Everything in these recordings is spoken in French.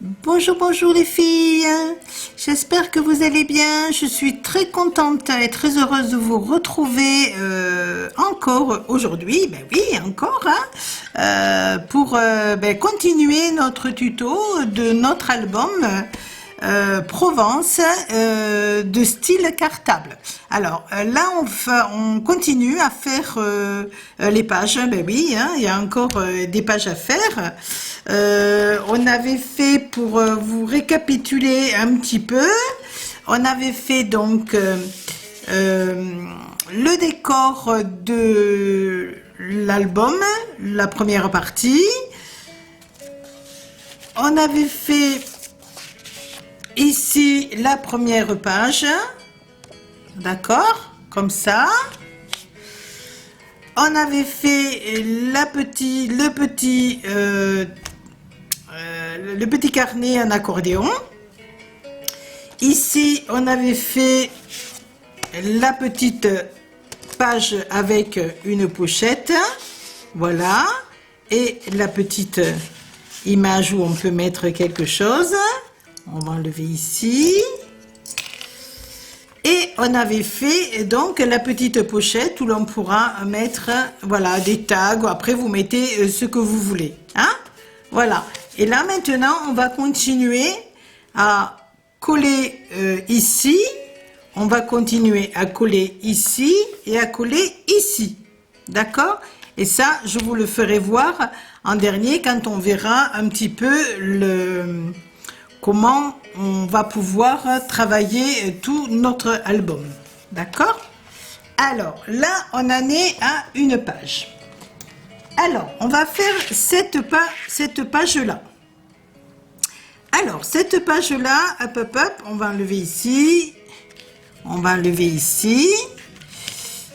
Bonjour, bonjour les filles, j'espère que vous allez bien. Je suis très contente et très heureuse de vous retrouver encore aujourd'hui, ben oui, encore, pour continuer notre tuto de notre album Provence de style cartable. Alors là on continue à faire les pages, ben oui, hein, il y a encore des pages à faire. On avait fait, pour vous récapituler un petit peu, on avait fait donc le décor de l'album, la première partie. On avait fait ici la première page, d'accord, comme ça. On avait fait le petit carnet en accordéon. Ici on avait fait la petite page avec une pochette, voilà, et la petite image où on peut mettre quelque chose. On va enlever ici. Et on avait fait donc la petite pochette où l'on pourra mettre, voilà, des tags. Après vous mettez ce que vous voulez, hein, voilà. Et là maintenant on va continuer à coller ici. On va continuer à coller ici et à coller ici, d'accord. Et ça je vous le ferai voir en dernier quand on verra un petit peu comment on va pouvoir travailler tout notre album, d'accord. Alors là on en est à une page. Alors on va faire cette page là. Alors cette page là, hop, on va enlever ici, on va enlever ici.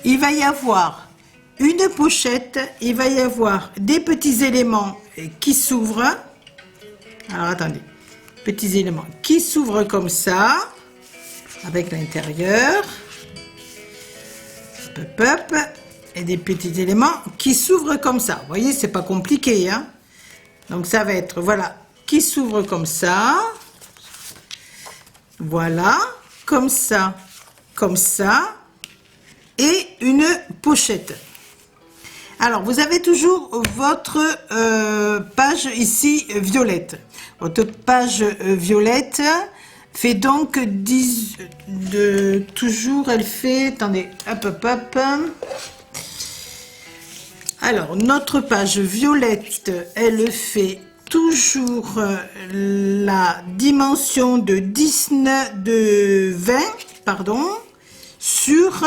Il va y avoir une pochette, il va y avoir des petits éléments qui s'ouvrent. Alors attendez, petits éléments qui s'ouvrent comme ça, avec l'intérieur, hop, et des petits éléments qui s'ouvrent comme ça. Vous voyez, c'est pas compliqué, hein. Donc ça va être, voilà, qui s'ouvre comme ça, voilà, comme ça, et une pochette. Alors vous avez toujours votre page ici violette. Votre page violette fait donc 10 de toujours, elle fait, attendez, hop. Alors notre page violette, elle fait toujours la dimension de 20 pardon, sur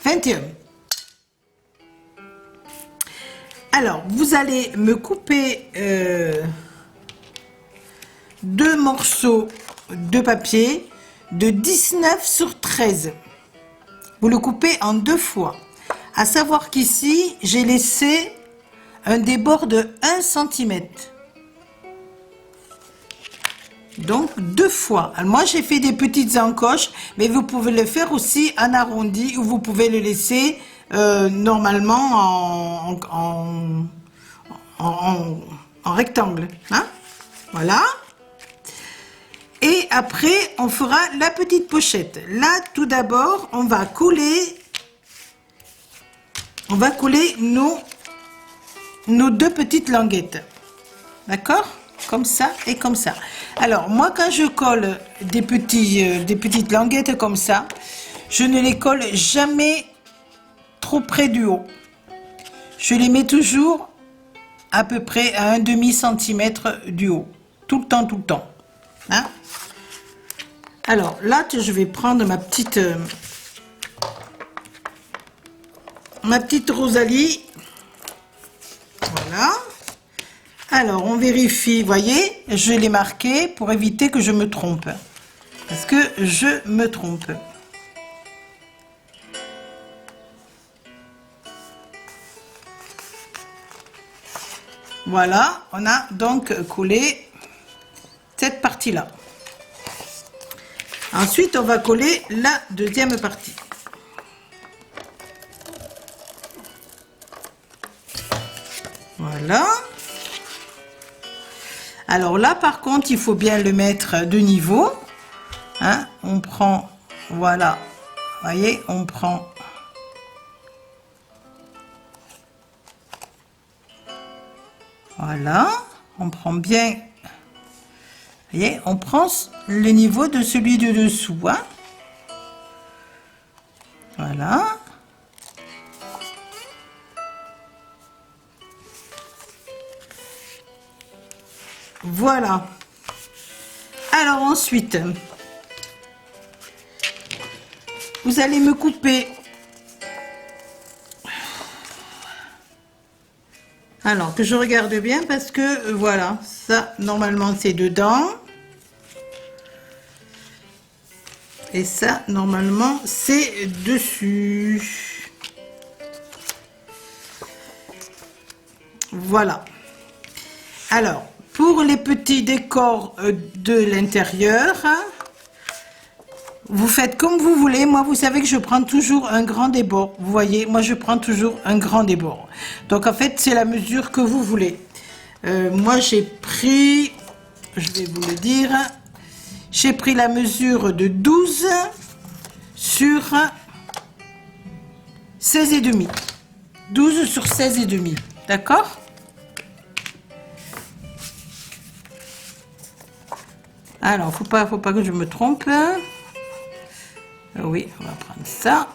21. Alors vous allez me couper deux morceaux de papier de 19 sur 13. Vous le coupez en deux fois. À savoir qu'ici j'ai laissé un débord de 1 cm. Donc deux fois. Alors moi j'ai fait des petites encoches, mais vous pouvez le faire aussi en arrondi, ou vous pouvez le laisser normalement en rectangle, hein, voilà. Et après on fera la petite pochette. Là tout d'abord on va coller nos deux petites languettes, d'accord, comme ça et comme ça. Alors moi quand je colle des petites languettes comme ça, je ne les colle jamais trop près du haut. Je les mets toujours à peu près à un demi-centimètre du haut, tout le temps, hein. Alors là je vais prendre ma petite Rosalie, voilà. Alors on vérifie, voyez, je l'ai marqué pour éviter que je me trompe, parce que je me trompe. Voilà, on a donc collé cette partie là. Ensuite on va coller la deuxième partie. Voilà. Alors là, par contre, il faut bien le mettre de niveau. Hein, on prend, voilà, voyez, on prend. Voilà, on prend bien. Vous voyez, on prend le niveau de celui de dessous. Hein. Voilà. Voilà. Alors ensuite, vous allez me couper. Alors que je regarde bien parce que voilà, ça normalement c'est dedans. Et ça normalement c'est dessus. Voilà. Alors, pour les petits décors de l'intérieur, vous faites comme vous voulez. Moi, vous savez que je prends toujours un grand débord. Vous voyez, moi, je prends toujours un grand débord. Donc, en fait, c'est la mesure que vous voulez. Moi, j'ai pris, je vais vous le dire, j'ai pris la mesure de 12 sur 16,5. 12 sur 16,5. D'accord ? Alors, faut pas que je me trompe. Oui, on va prendre ça.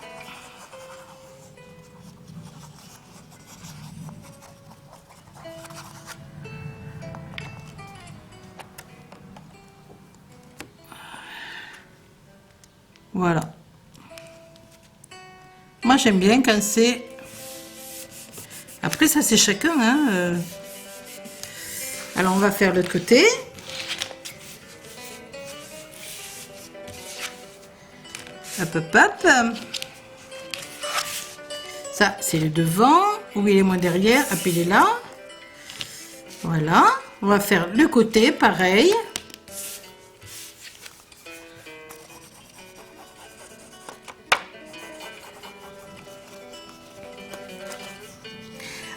Voilà. Moi, j'aime bien quand c'est... Après, ça, c'est chacun. Hein. Alors, on va faire l'autre côté. Hop, hop, hop. Ça, c'est le devant. Oui, il est moins derrière. Hop, il est là. Voilà. On va faire le côté, pareil.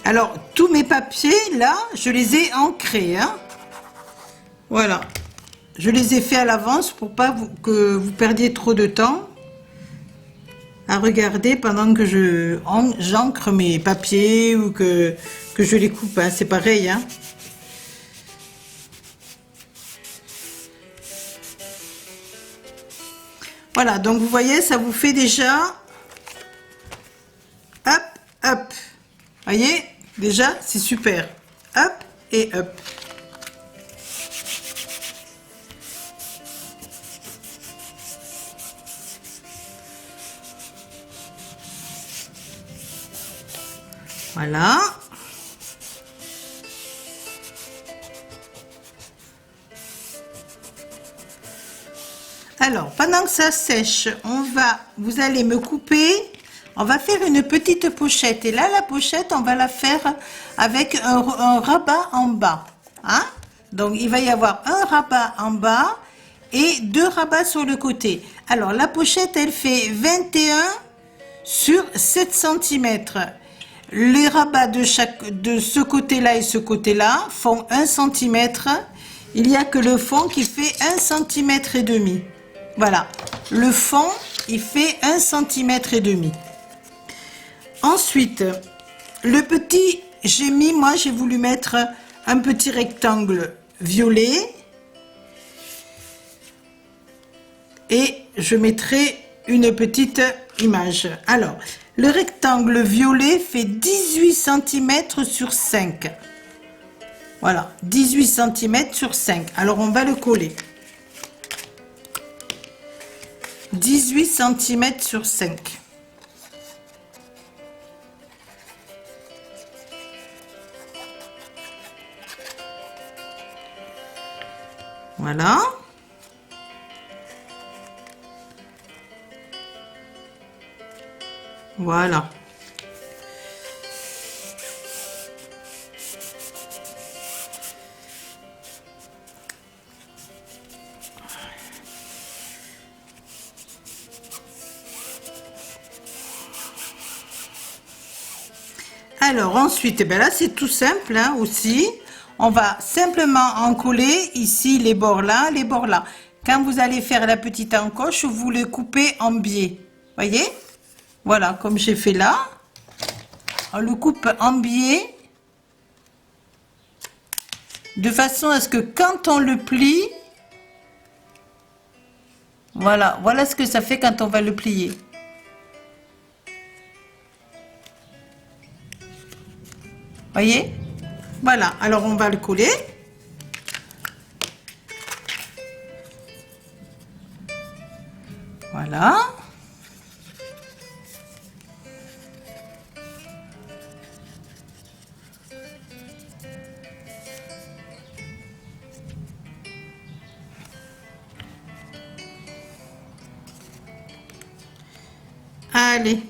Alors, tous mes papiers, là, je les ai ancrés. Hein. Voilà. Je les ai fait à l'avance pour pas que vous perdiez trop de temps à regarder pendant que j'ancre mes papiers ou que je les coupe. Hein. C'est pareil. Hein. Voilà. Donc, vous voyez, ça vous fait déjà... Hop, hop. Voyez, déjà, c'est super. Hop et hop. Voilà. Alors, pendant que ça sèche, vous allez me couper. On va faire une petite pochette. Et là, la pochette, on va la faire avec un rabat en bas. Hein? Donc, il va y avoir un rabat en bas et 2 rabats sur le côté. Alors, la pochette, elle fait 21 sur 7 cm. Les rabats de ce côté-là et ce côté-là font 1 cm. Il n'y a que le fond qui fait 1,5 cm. Voilà. Le fond, il fait 1,5 cm. Ensuite, le petit, j'ai voulu mettre un petit rectangle violet. Et je mettrai une petite image. Alors, le rectangle violet fait 18 cm sur 5. Voilà, 18 cm sur 5. Alors, on va le coller. 18 cm sur 5. Voilà. Voilà. Alors ensuite, ben là c'est tout simple hein, aussi. on va simplement en coller ici les bords là, les bords là. Quand vous allez faire la petite encoche, vous le coupez en biais. Voyez? Voilà, comme j'ai fait là. On le coupe en biais de façon à ce que quand on le plie, voilà, voilà ce que ça fait quand on va le plier. Voyez? Voilà, alors on va le coller. Voilà. Allez.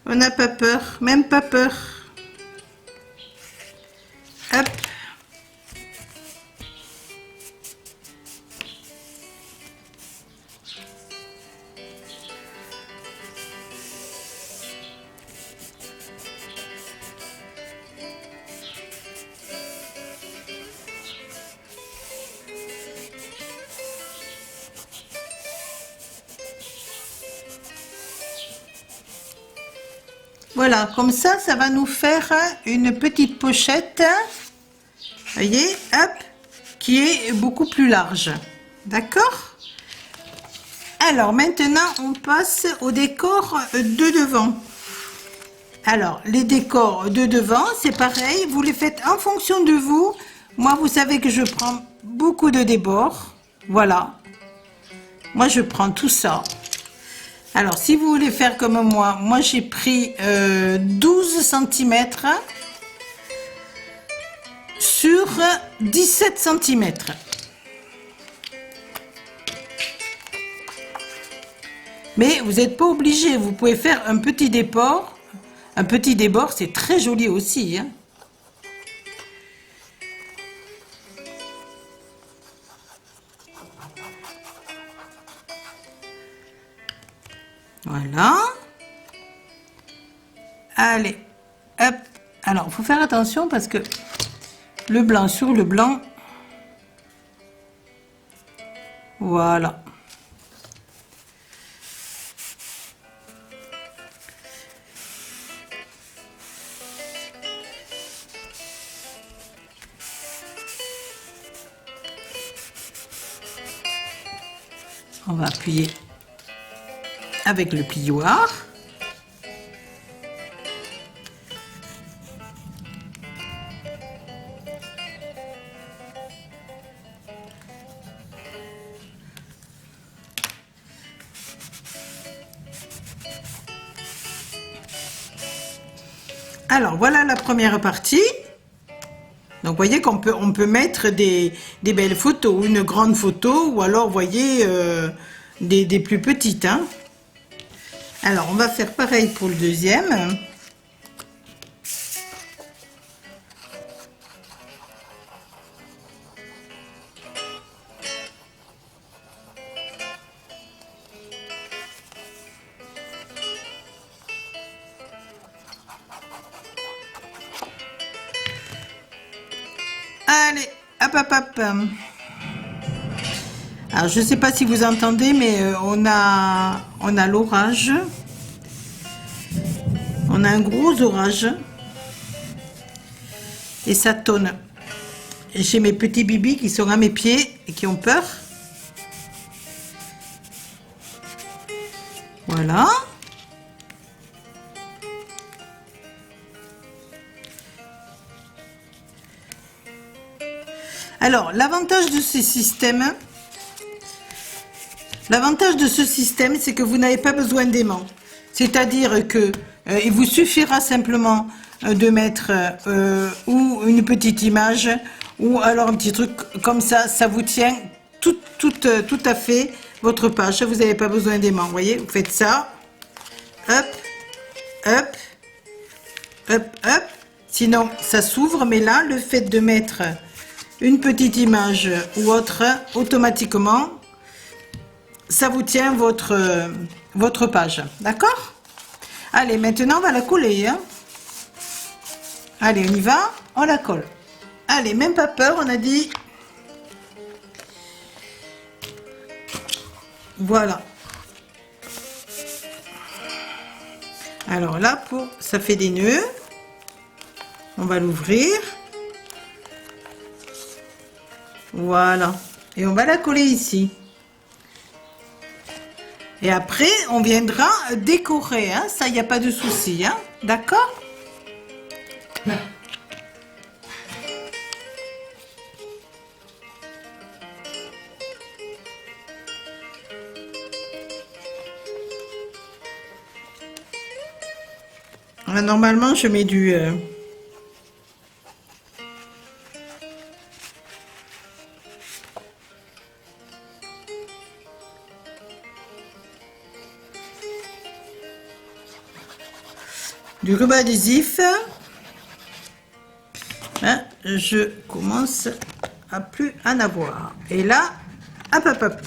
On n'a pas peur, même pas peur. Hop. Voilà, comme ça va nous faire une petite pochette, voyez, hop, qui est beaucoup plus large. D'accord? Alors, maintenant, on passe au décor de devant. Alors, les décors de devant, c'est pareil, vous les faites en fonction de vous. Moi, vous savez que je prends beaucoup de débords. Voilà. Moi, je prends tout ça. Alors, si vous voulez faire comme moi j'ai pris 12 cm sur 17 cm. Mais vous n'êtes pas obligé, vous pouvez faire un petit débord. Un petit débord, c'est très joli aussi, hein. Voilà. Allez, hop. Alors, il faut faire attention parce que le blanc sur le blanc. Voilà. On va appuyer avec le plioir. Alors voilà la première partie. Donc, vous voyez qu'on peut mettre des belles photos, une grande photo, ou alors, vous voyez, des plus petites. Hein. Alors, on va faire pareil pour le deuxième. Allez, hop, hop, hop. Alors, je ne sais pas si vous entendez, mais on a l'orage. On a un gros orage. Et ça tonne. Et j'ai mes petits bibis qui sont à mes pieds et qui ont peur. Voilà. Alors, l'avantage de ce système, c'est que vous n'avez pas besoin d'aimant. C'est-à-dire que il vous suffira simplement de mettre ou une petite image ou alors un petit truc comme ça, ça vous tient tout à fait votre page. Vous n'avez pas besoin d'aimant, vous voyez, vous faites ça, hop, hop, hop, hop. Sinon, ça s'ouvre, mais là, le fait de mettre une petite image ou autre, automatiquement, ça vous tient votre page. D'accord? Allez, maintenant, on va la coller. Hein. Allez, on y va, on la colle. Allez, même pas peur, on a dit. Voilà. Alors là, ça fait des nœuds. On va l'ouvrir. Voilà. Et on va la coller ici. Et après, on viendra décorer, hein. Ça, il n'y a pas de souci, hein. D'accord? Normalement, je mets du ruban adhésif. Hein, je commence à plus en avoir. Et là, hop, hop, hop.